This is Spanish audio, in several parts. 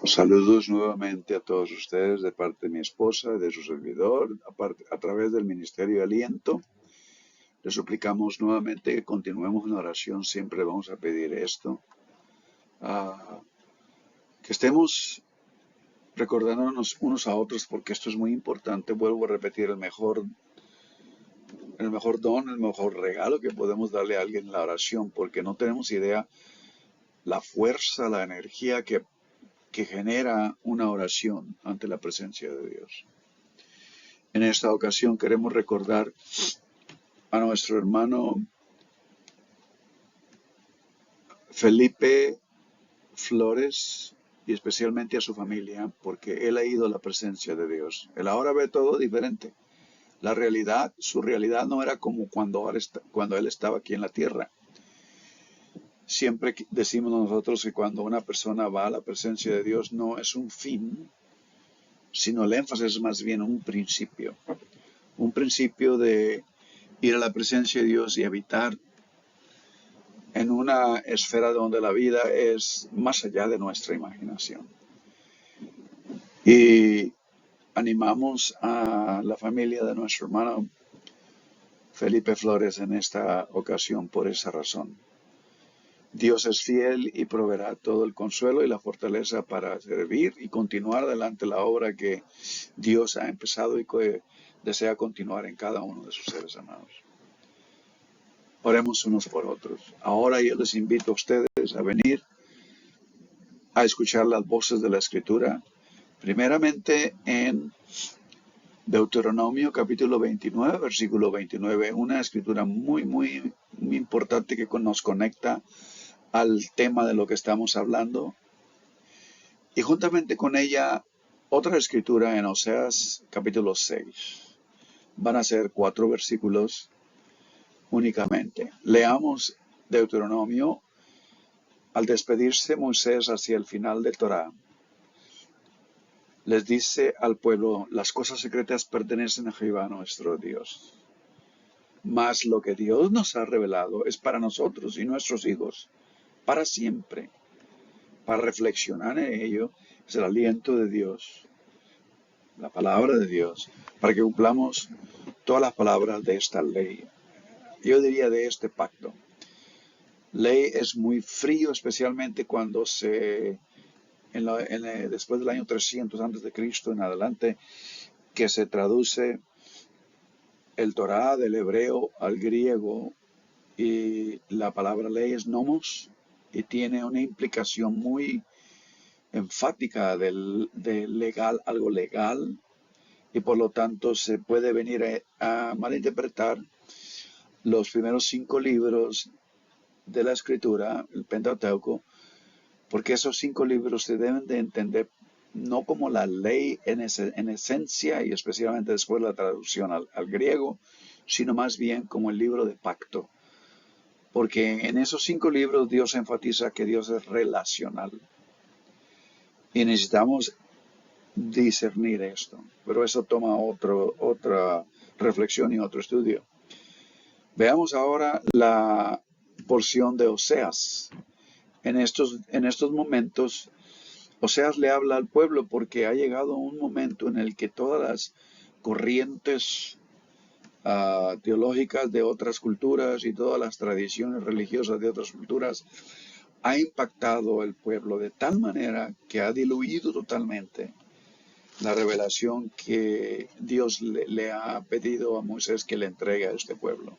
Saludos nuevamente a todos ustedes de parte de mi esposa y de su servidor, a través del Ministerio de Aliento. Les suplicamos nuevamente que continuemos en oración, siempre vamos a pedir esto, ah, que estemos recordándonos unos a otros porque esto es muy importante. Vuelvo a repetir, el mejor don, el mejor regalo que podemos darle a alguien en la oración, porque no tenemos idea la fuerza, la energía que genera una oración ante la presencia de Dios. En esta ocasión queremos recordar a nuestro hermano Felipe Flores y especialmente a su familia, porque él ha ido a la presencia de Dios. Él ahora ve todo diferente. Su realidad no era como cuando él estaba aquí en la tierra. Siempre decimos nosotros que cuando una persona va a la presencia de Dios no es un fin, sino el énfasis es más bien un principio. Un principio de ir a la presencia de Dios y habitar en una esfera donde la vida es más allá de nuestra imaginación. Y animamos a la familia de nuestro hermano Felipe Flores en esta ocasión por esa razón. Dios es fiel y proveerá todo el consuelo y la fortaleza para servir y continuar adelante la obra que Dios ha empezado y que desea continuar en cada uno de sus seres amados. Oremos unos por otros. Ahora yo les invito a ustedes a venir a escuchar las voces de la Escritura, primeramente en Deuteronomio capítulo 29, versículo 29, una escritura muy importante que nos conecta al tema de lo que estamos hablando. Y juntamente con ella, otra escritura en Oseas capítulo 6. Van a ser 4 versículos únicamente. Leamos Deuteronomio. Al despedirse Moisés hacia el final de Torá, les dice al pueblo: las cosas secretas pertenecen a Jehová nuestro Dios. Mas lo que Dios nos ha revelado es para nosotros y nuestros hijos, para siempre. Para reflexionar en ello es el aliento de Dios, la palabra de Dios, para que cumplamos todas las palabras de esta ley. Yo diría de este pacto. Ley es muy frío, especialmente cuando después del año 300 antes de Cristo en adelante, que se traduce el Torá del hebreo al griego, y la palabra ley es nomos y tiene una implicación muy enfática de legal, algo legal, y por lo tanto se puede venir a malinterpretar los primeros 5 libros de la Escritura, el Pentateuco, porque esos 5 libros se deben de entender no como la ley en esencia y especialmente después de la traducción al griego, sino más bien como el libro de pacto. Porque en esos 5 libros Dios enfatiza que Dios es relacional. Y necesitamos discernir esto. Pero eso toma otra reflexión y otro estudio. Veamos ahora la porción de Oseas. En estos momentos, Oseas le habla al pueblo porque ha llegado un momento en el que todas las corrientes teológicas de otras culturas y todas las tradiciones religiosas de otras culturas ha impactado al pueblo de tal manera que ha diluido totalmente la revelación que Dios le ha pedido a Moisés que le entregue a este pueblo.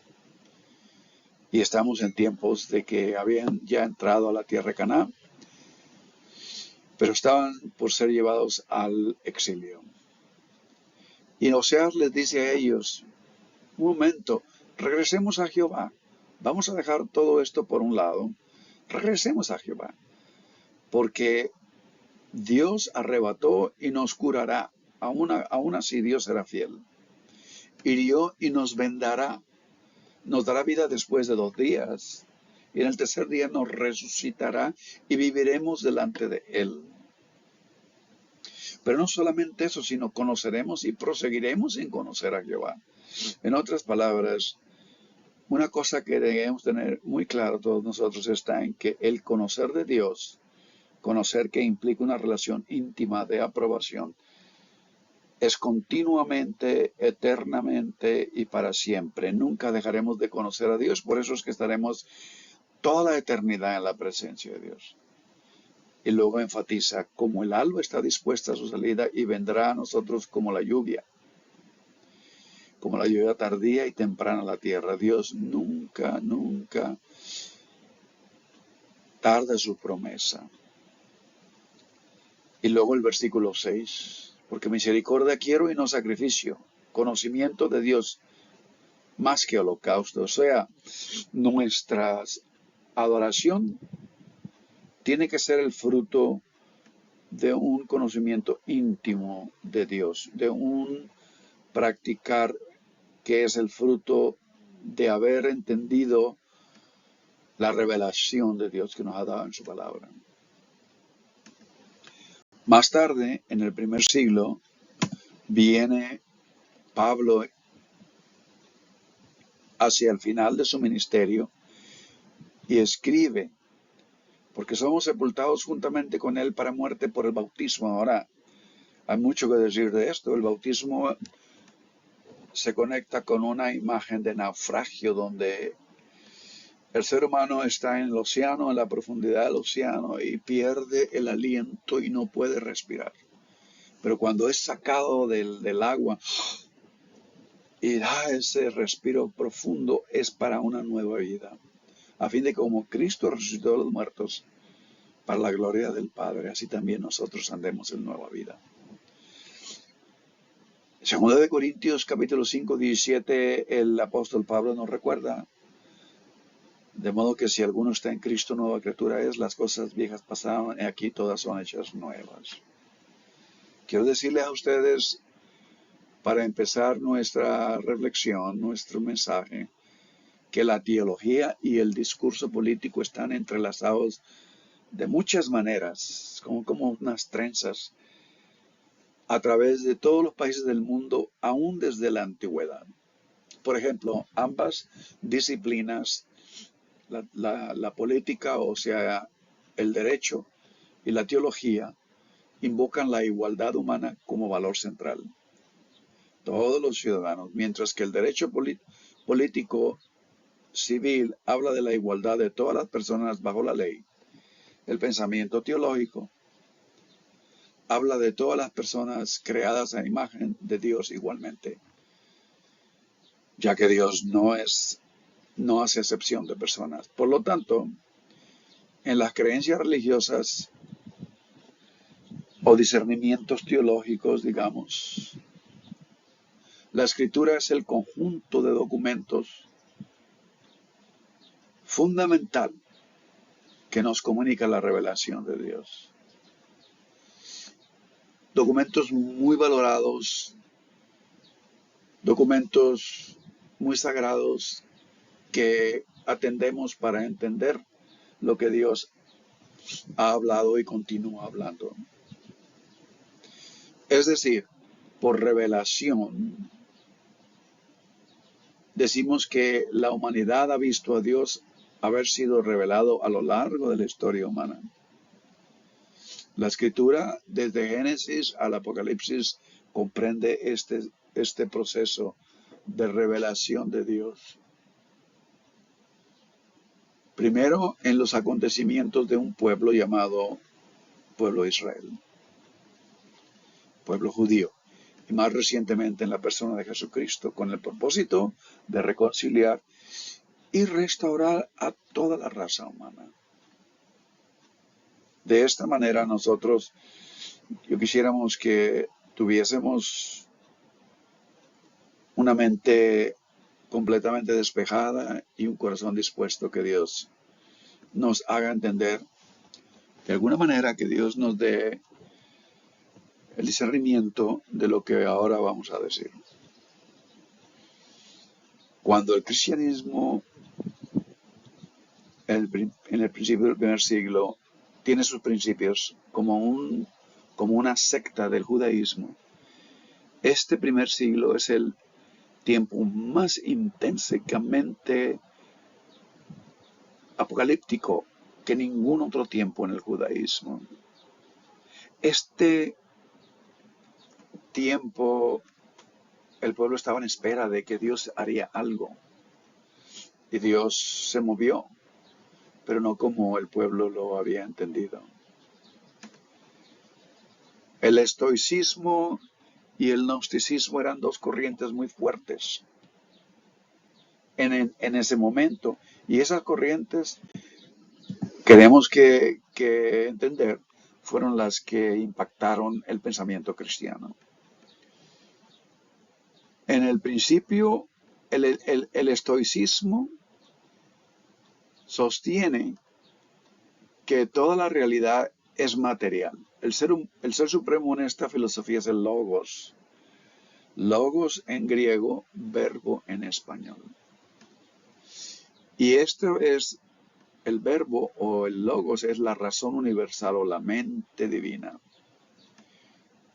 Y estamos en tiempos de que habían ya entrado a la tierra de Canaán, pero estaban por ser llevados al exilio. Y Oseas les dice a ellos: un momento, regresemos a Jehová. Vamos a dejar todo esto por un lado. Regresemos a Jehová, porque Dios arrebató y nos curará. Aún así Dios será fiel. Hirió y nos vendará. Nos dará vida después de 2 días. Y en el tercer día nos resucitará y viviremos delante de Él. Pero no solamente eso, sino conoceremos y proseguiremos en conocer a Jehová. En otras palabras, una cosa que debemos tener muy claro todos nosotros está en que el conocer de Dios Conocer que implica una relación íntima de aprobación. Es continuamente, eternamente y para siempre. Nunca dejaremos de conocer a Dios. Por eso es que estaremos toda la eternidad en la presencia de Dios. Y luego enfatiza, como el alba está dispuesta a su salida y vendrá a nosotros como la lluvia tardía y temprana a la tierra. Dios nunca, nunca tarda su promesa. Y luego el versículo 6, porque misericordia quiero y no sacrificio, conocimiento de Dios más que holocausto. O sea, nuestra adoración tiene que ser el fruto de un conocimiento íntimo de Dios, de un practicar que es el fruto de haber entendido la revelación de Dios que nos ha dado en su palabra. Más tarde, en el primer siglo, viene Pablo hacia el final de su ministerio y escribe, porque somos sepultados juntamente con él para muerte por el bautismo. Ahora, hay mucho que decir de esto. El bautismo se conecta con una imagen de naufragio donde el ser humano está en el océano, en la profundidad del océano, y pierde el aliento y no puede respirar. Pero cuando es sacado del agua y da ese respiro profundo, es para una nueva vida. A fin de que como Cristo resucitó de los muertos, para la gloria del Padre, así también nosotros andemos en nueva vida. Segunda de Corintios, capítulo 5, 17, el apóstol Pablo nos recuerda, de modo que si alguno está en Cristo, nueva criatura es, las cosas viejas pasaron y aquí todas son hechas nuevas. Quiero decirles a ustedes, para empezar nuestra reflexión, nuestro mensaje, que la teología y el discurso político están entrelazados de muchas maneras, como unas trenzas, a través de todos los países del mundo, aún desde la antigüedad. Por ejemplo, ambas disciplinas, la política, o sea, el derecho y la teología, invocan la igualdad humana como valor central. Todos los ciudadanos, mientras que el derecho político civil habla de la igualdad de todas las personas bajo la ley. El pensamiento teológico habla de todas las personas creadas a imagen de Dios igualmente, ya que Dios no hace excepción de personas. Por lo tanto, en las creencias religiosas o discernimientos teológicos, digamos, la escritura es el conjunto de documentos fundamental que nos comunica la revelación de Dios. Documentos muy valorados, documentos muy sagrados que atendemos para entender lo que Dios ha hablado y continúa hablando. Es decir, por revelación, decimos que la humanidad ha visto a Dios haber sido revelado a lo largo de la historia humana. La escritura, desde Génesis al Apocalipsis, comprende este proceso de revelación de Dios. Primero, en los acontecimientos de un pueblo llamado pueblo Israel, pueblo judío, y más recientemente en la persona de Jesucristo, con el propósito de reconciliar y restaurar a toda la raza humana. De esta manera nosotros, yo quisiéramos que tuviésemos una mente completamente despejada y un corazón dispuesto, que Dios nos haga entender de alguna manera, que Dios nos dé el discernimiento de lo que ahora vamos a decir. Cuando el cristianismo, en el principio del primer siglo, tiene sus principios como una secta del judaísmo, este primer siglo es el tiempo más intensamente apocalíptico que ningún otro tiempo en el judaísmo. Este tiempo el pueblo estaba en espera de que Dios haría algo. Y Dios se movió, pero no como el pueblo lo había entendido. El estoicismo y el gnosticismo eran dos corrientes muy fuertes en ese momento. Y esas corrientes, tenemos que entender, fueron las que impactaron el pensamiento cristiano. En el principio, el estoicismo sostiene que toda la realidad es material. El ser supremo en esta filosofía es el logos. Logos en griego, verbo en español. Y esto es el verbo o el logos, es la razón universal o la mente divina.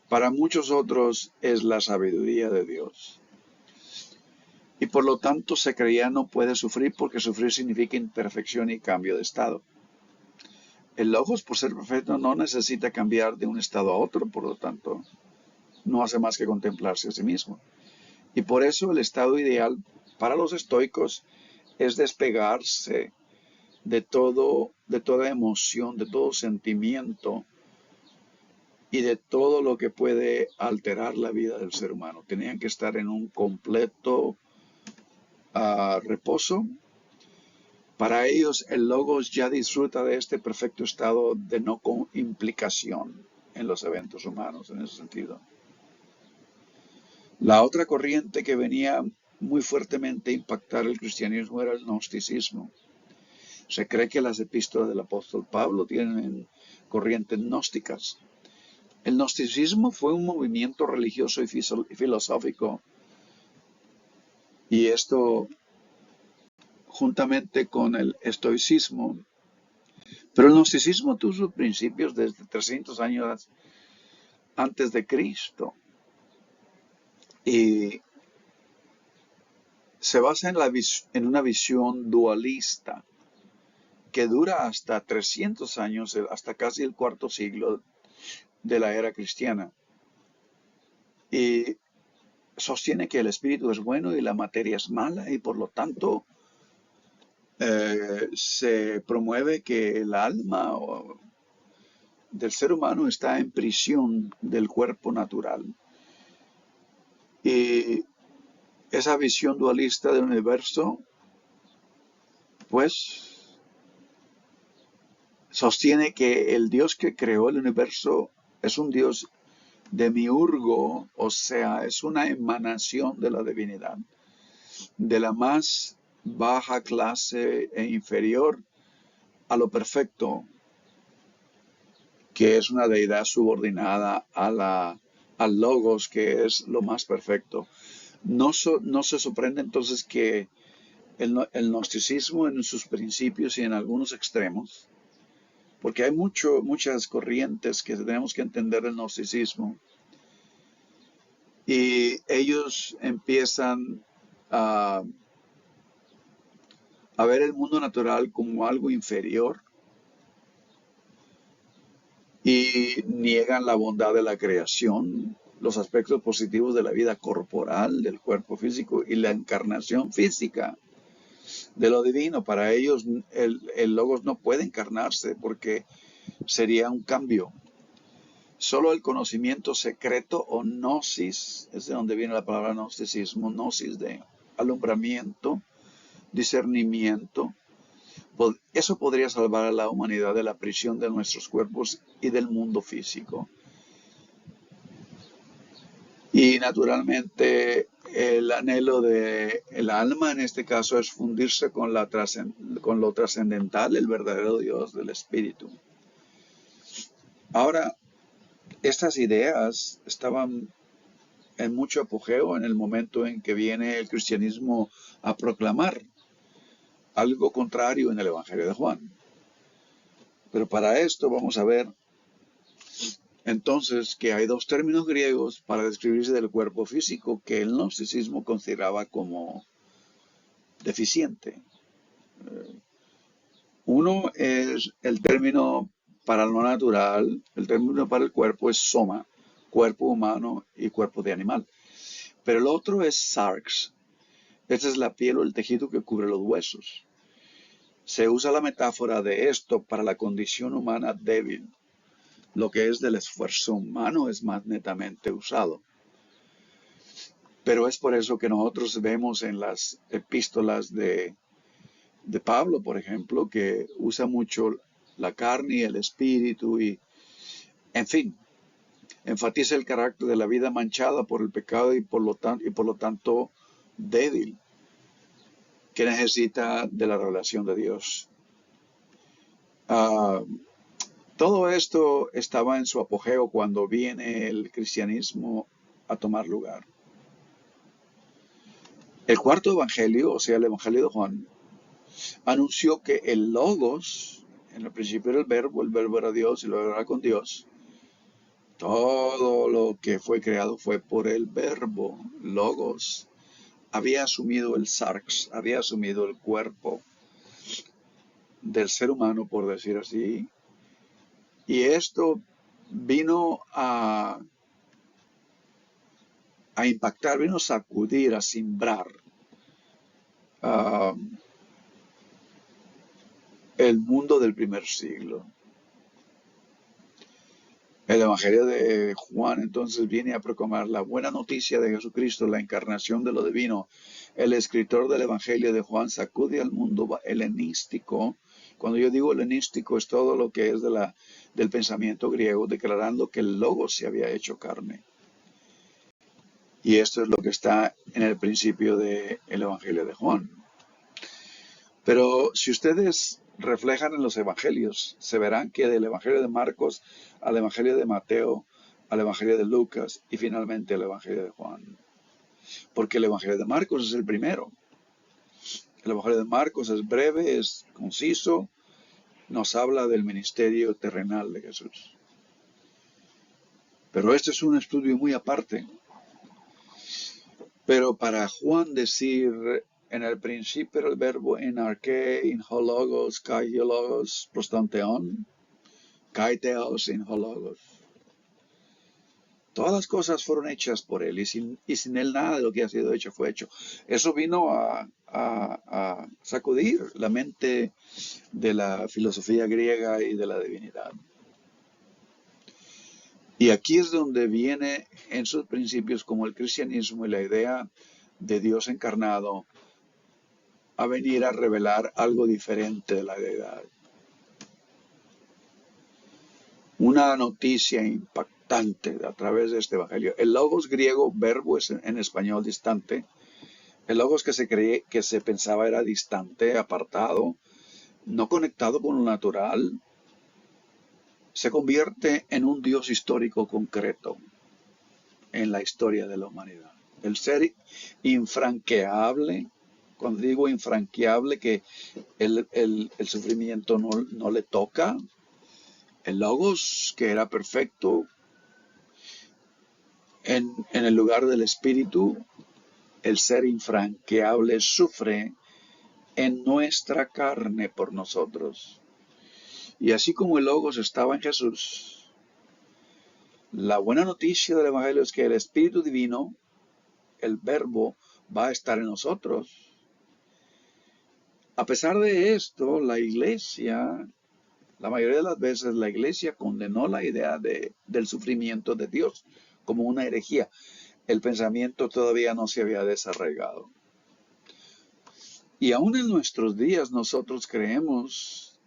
Para muchos otros es la sabiduría de Dios. Y por lo tanto se creía no puede sufrir porque sufrir significa imperfección y cambio de estado. El logos, por ser perfecto, no necesita cambiar de un estado a otro, por lo tanto, no hace más que contemplarse a sí mismo. Y por eso el estado ideal para los estoicos es despegarse de toda emoción, de todo sentimiento y de todo lo que puede alterar la vida del ser humano. Tenían que estar en un completo reposo. Para ellos, el logos ya disfruta de este perfecto estado de no implicación en los eventos humanos, en ese sentido. La otra corriente que venía muy fuertemente a impactar el cristianismo era el gnosticismo. Se cree que las epístolas del apóstol Pablo tienen corrientes gnósticas. El gnosticismo fue un movimiento religioso y filosófico, y esto juntamente con el estoicismo. Pero el gnosticismo tuvo sus principios desde 300 años antes de Cristo y se basa en una visión dualista que dura hasta 300 años, hasta casi el cuarto siglo de la era cristiana. Y sostiene que el espíritu es bueno y la materia es mala y por lo tanto se promueve que el alma del ser humano está en prisión del cuerpo natural. Y esa visión dualista del universo, pues, sostiene que el Dios que creó el universo es un Dios demiurgo, o sea, es una emanación de la divinidad, de la más baja clase e inferior a lo perfecto, que es una deidad subordinada al logos, que es lo más perfecto. No se sorprende entonces que el gnosticismo en sus principios y en algunos extremos, porque hay muchas corrientes que tenemos que entender del gnosticismo, y ellos empiezan a ver el mundo natural como algo inferior y niegan la bondad de la creación, los aspectos positivos de la vida corporal, del cuerpo físico y la encarnación física de lo divino. Para ellos el logos no puede encarnarse porque sería un cambio. Solo el conocimiento secreto o gnosis, es de donde viene la palabra gnosticismo, gnosis de alumbramiento, discernimiento. Eso podría salvar a la humanidad de la prisión de nuestros cuerpos y del mundo físico. Y naturalmente el anhelo del alma en este caso es fundirse con lo trascendental, el verdadero Dios del Espíritu. Ahora, estas ideas estaban en mucho apogeo en el momento en que viene el cristianismo a proclamar algo contrario en el Evangelio de Juan. Pero para esto vamos a ver entonces que hay dos términos griegos para describirse del cuerpo físico que el gnosticismo consideraba como deficiente. Uno es el término para lo natural, el término para el cuerpo es soma, cuerpo humano y cuerpo de animal. Pero el otro es sarx. Esta es la piel o el tejido que cubre los huesos. Se usa la metáfora de esto para la condición humana débil. Lo que es del esfuerzo humano es más netamente usado. Pero es por eso que nosotros vemos en las epístolas de Pablo, por ejemplo, que usa mucho la carne y el espíritu y, en fin, enfatiza el carácter de la vida manchada por el pecado y por lo tanto débil, que necesita de la revelación de Dios. Ah, todo esto estaba en su apogeo cuando viene el cristianismo a tomar lugar. El cuarto evangelio, o sea, el evangelio de Juan, anunció que el logos, en el principio era el verbo era Dios y luego era con Dios. Todo lo que fue creado fue por el verbo, logos. Había asumido el sarx, había asumido el cuerpo del ser humano, por decir así. Y esto vino a impactar, vino a sacudir, a simbrar uh, el mundo del primer siglo. El Evangelio de Juan entonces viene a proclamar la buena noticia de Jesucristo, la encarnación de lo divino. El escritor del Evangelio de Juan sacude al mundo helenístico. Cuando yo digo helenístico es todo lo que es del pensamiento griego, declarando que el Logos se había hecho carne. Y esto es lo que está en el principio del Evangelio de Juan. Pero si ustedes reflejan en los evangelios, se verán que del Evangelio de Marcos al Evangelio de Mateo, al Evangelio de Lucas y finalmente al Evangelio de Juan. Porque el Evangelio de Marcos es el primero. El Evangelio de Marcos es breve, es conciso, nos habla del ministerio terrenal de Jesús. Pero este es un estudio muy aparte. Pero para Juan decir en el principio era el verbo en arché, in hologos, kai logos, prostanteon, kai theos in hologos. Todas las cosas fueron hechas por él y sin él nada de lo que ha sido hecho fue hecho. Eso vino a sacudir la mente de la filosofía griega y de la divinidad. Y aquí es donde viene en sus principios como el cristianismo y la idea de Dios encarnado a venir a revelar algo diferente de la deidad. Una noticia impactante a través de este evangelio. El logos griego, verbo es en español distante. El logos que se pensaba era distante, apartado, no conectado con lo natural, se convierte en un Dios histórico concreto en la historia de la humanidad. El ser infranqueable, cuando digo infranqueable, que el sufrimiento no le toca, el logos que era perfecto en el lugar del espíritu, el ser infranqueable sufre en nuestra carne por nosotros. Y así como el logos estaba en Jesús, la buena noticia del Evangelio es que el Espíritu Divino, el Verbo, va a estar en nosotros. A pesar de esto, la Iglesia, la mayoría de las veces, la Iglesia condenó la idea del sufrimiento de Dios como una herejía. El pensamiento todavía no se había desarraigado. Y aún en nuestros días nosotros creemos,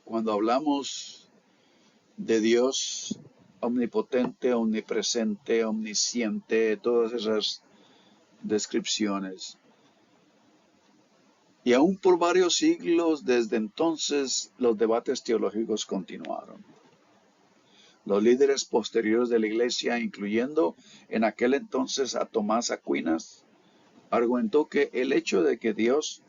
cuando hablamos de Dios omnipotente, omnipresente, omnisciente, todas esas descripciones. Y aún por varios siglos desde entonces los debates teológicos continuaron. Los líderes posteriores de la Iglesia, incluyendo en aquel entonces a Tomás Aquinas, argumentó que el hecho de que Dios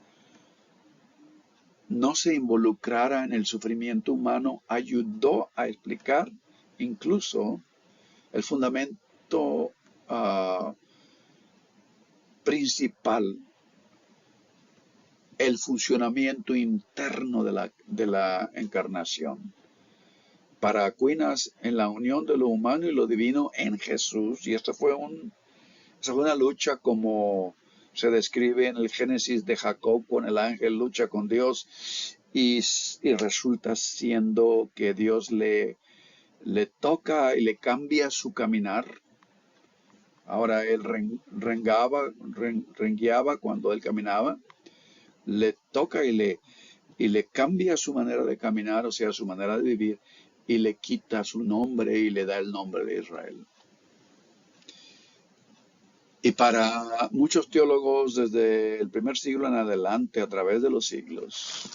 no se involucrara en el sufrimiento humano ayudó a explicar incluso el fundamento principal el funcionamiento interno de la encarnación. Para Aquinas, en la unión de lo humano y lo divino en Jesús, y esa fue una lucha como se describe en el Génesis de Jacob, con el ángel lucha con Dios y resulta siendo que Dios le toca y le cambia su caminar. Ahora él rengueaba cuando él caminaba, le toca y le cambia su manera de caminar, o sea, su manera de vivir, y le quita su nombre y le da el nombre de Israel. Y para muchos teólogos desde el primer siglo en adelante, a través de los siglos,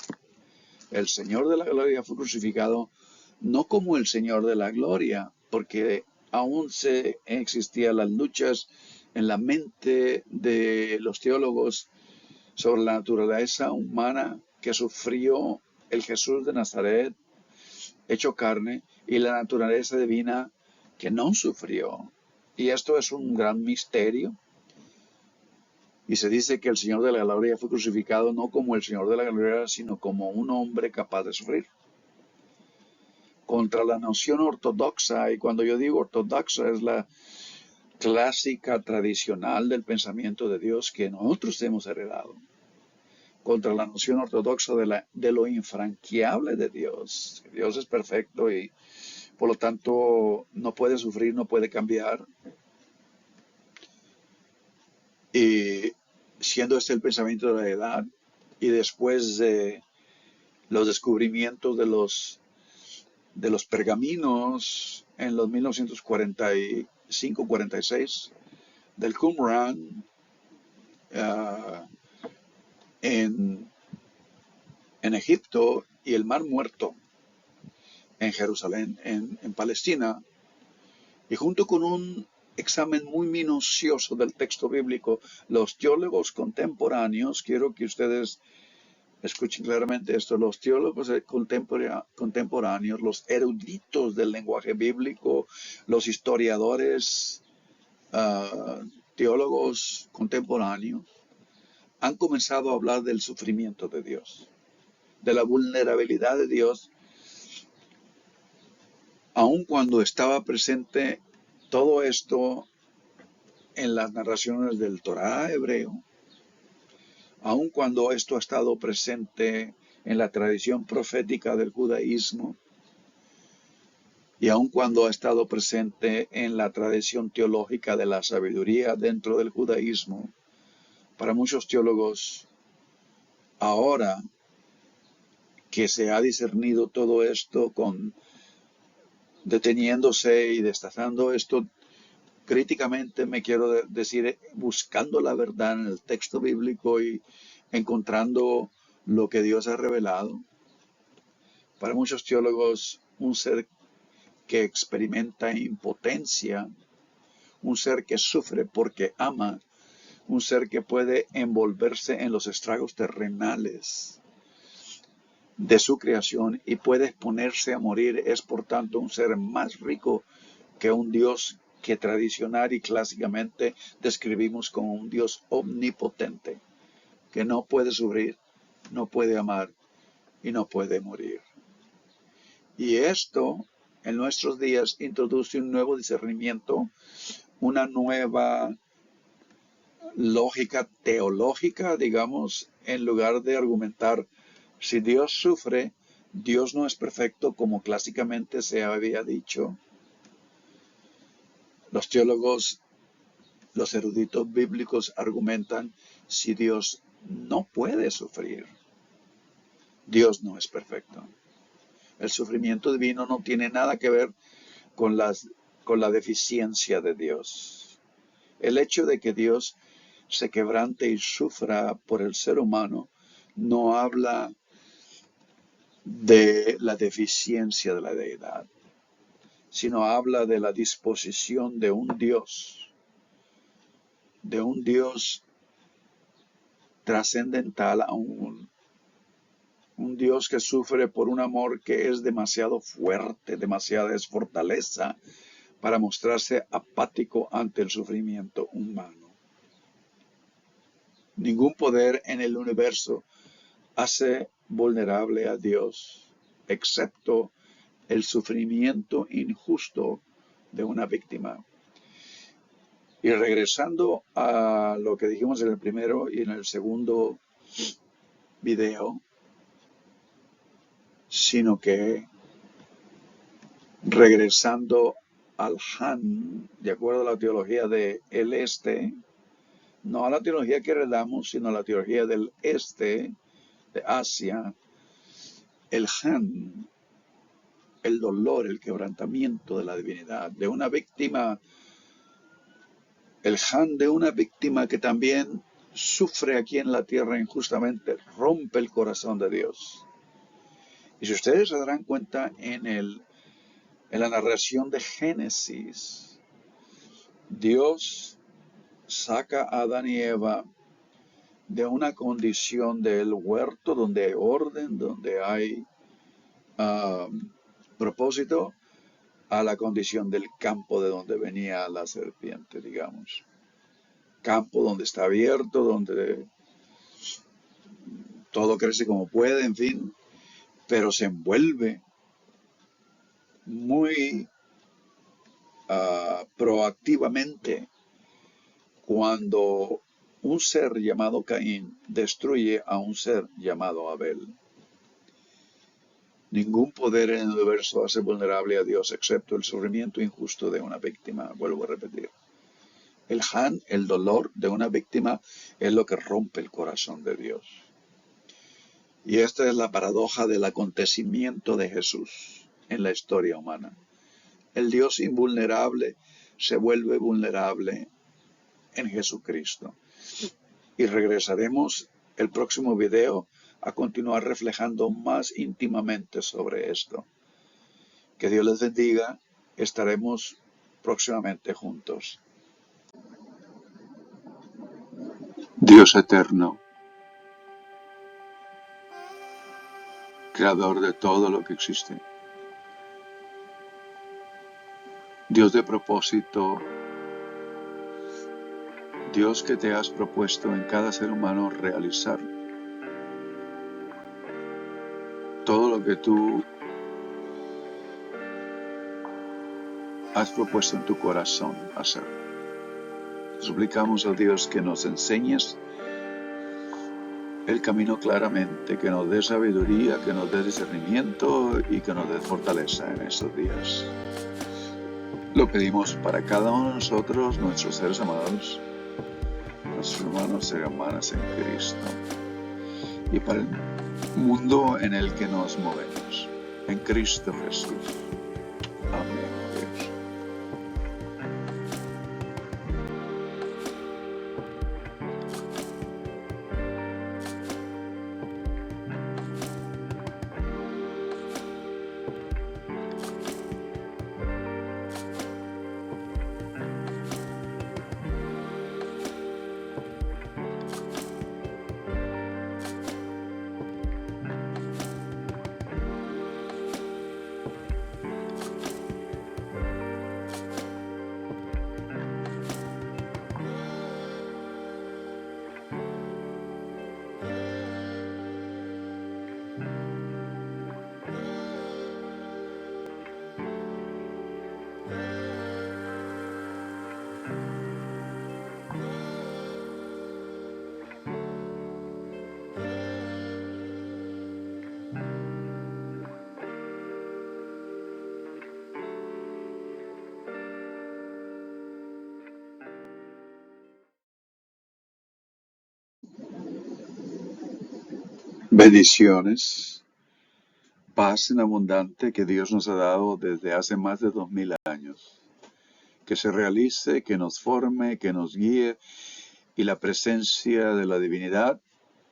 el Señor de la Gloria fue crucificado no como el Señor de la Gloria, porque aún existían las luchas en la mente de los teólogos sobre la naturaleza humana que sufrió el Jesús de Nazaret, hecho carne, y la naturaleza divina que no sufrió. Y esto es un gran misterio. Y se dice que el Señor de la Gloria fue crucificado no como el Señor de la Gloria, sino como un hombre capaz de sufrir. Contra la noción ortodoxa, y cuando yo digo ortodoxa es la clásica tradicional del pensamiento de Dios que nosotros hemos heredado. Contra la noción ortodoxa de lo infranqueable de Dios. Dios es perfecto y por lo tanto no puede sufrir, no puede cambiar. Y siendo este el pensamiento de la edad, y después de los descubrimientos de los pergaminos en los 1945-46 del Qumran en Egipto y el Mar Muerto en Jerusalén, en Palestina, y junto con un examen muy minucioso del texto bíblico, los teólogos contemporáneos, quiero que ustedes escuchen claramente esto, los teólogos contemporáneos, los eruditos del lenguaje bíblico, los historiadores, teólogos contemporáneos, han comenzado a hablar del sufrimiento de Dios, de la vulnerabilidad de Dios, aun cuando estaba presente todo esto en las narraciones del Torá hebreo, aun cuando esto ha estado presente en la tradición profética del judaísmo, y aun cuando ha estado presente en la tradición teológica de la sabiduría dentro del judaísmo, para muchos teólogos, ahora que se ha discernido todo esto, deteniéndose y destazando esto críticamente, me quiero decir, buscando la verdad en el texto bíblico y encontrando lo que Dios ha revelado. Para muchos teólogos, un ser que experimenta impotencia, un ser que sufre porque ama, un ser que puede envolverse en los estragos terrenales de su creación y puede exponerse a morir, es por tanto un ser más rico que un Dios que tradicional y clásicamente describimos como un Dios omnipotente, que no puede sufrir, no puede amar y no puede morir. Y esto en nuestros días introduce un nuevo discernimiento, una nueva lógica teológica, digamos, en lugar de argumentar si Dios sufre, Dios no es perfecto como clásicamente se había dicho. Los teólogos, los eruditos bíblicos argumentan si Dios no puede sufrir, Dios no es perfecto. El sufrimiento divino no tiene nada que ver con la deficiencia de Dios. El hecho de que Dios se quebrante y sufra por el ser humano no habla de la deficiencia de la deidad, sino habla de la disposición de un Dios trascendental aún, un Dios que sufre por un amor que es demasiado fuerte, demasiada fortaleza para mostrarse apático ante el sufrimiento humano. Ningún poder en el universo hace vulnerable a Dios, excepto el sufrimiento injusto de una víctima. Y regresando a lo que dijimos en el primero y en el segundo video, sino que regresando al Han, de acuerdo a la teología del este, no a la teología que heredamos, sino a la teología del este, de Asia, el Han, el dolor, el quebrantamiento de la divinidad, de una víctima, el Han de una víctima que también sufre aquí en la tierra injustamente, rompe el corazón de Dios. Y si ustedes se darán cuenta en la narración de Génesis, Dios saca a Adán y Eva de una condición del huerto donde hay orden, donde hay propósito, a la condición del campo de donde venía la serpiente, digamos. Campo donde está abierto, donde todo crece como puede, en fin, pero se envuelve muy proactivamente cuando un ser llamado Caín destruye a un ser llamado Abel. Ningún poder en el universo hace vulnerable a Dios excepto el sufrimiento injusto de una víctima. Vuelvo a repetir. El Han, el dolor de una víctima, es lo que rompe el corazón de Dios. Y esta es la paradoja del acontecimiento de Jesús en la historia humana. El Dios invulnerable se vuelve vulnerable en Jesucristo. Y regresaremos el próximo video a continuar reflejando más íntimamente sobre esto. Que Dios les bendiga. Estaremos próximamente juntos. Dios eterno, creador de todo lo que existe. Dios de propósito, Dios que te has propuesto en cada ser humano realizar todo lo que tú has propuesto en tu corazón hacer. Suplicamos a Dios que nos enseñes el camino claramente, que nos dé sabiduría, que nos dé discernimiento y que nos dé fortaleza en estos días. Lo pedimos para cada uno de nosotros, nuestros seres amados, nuestros hermanos y hermanas en Cristo, y para el mundo en el que nos movemos, en Cristo Jesús. Amén. Dios. Bendiciones, paz en abundante que Dios nos ha dado desde hace más de 2000 años. Que se realice, que nos forme, que nos guíe, y la presencia de la divinidad,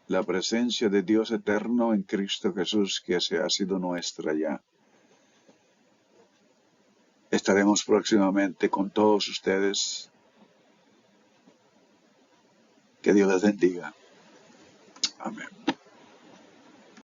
la presencia de Dios eterno en Cristo Jesús, que se ha sido nuestra ya. Estaremos próximamente con todos ustedes. Que Dios les bendiga. Amén.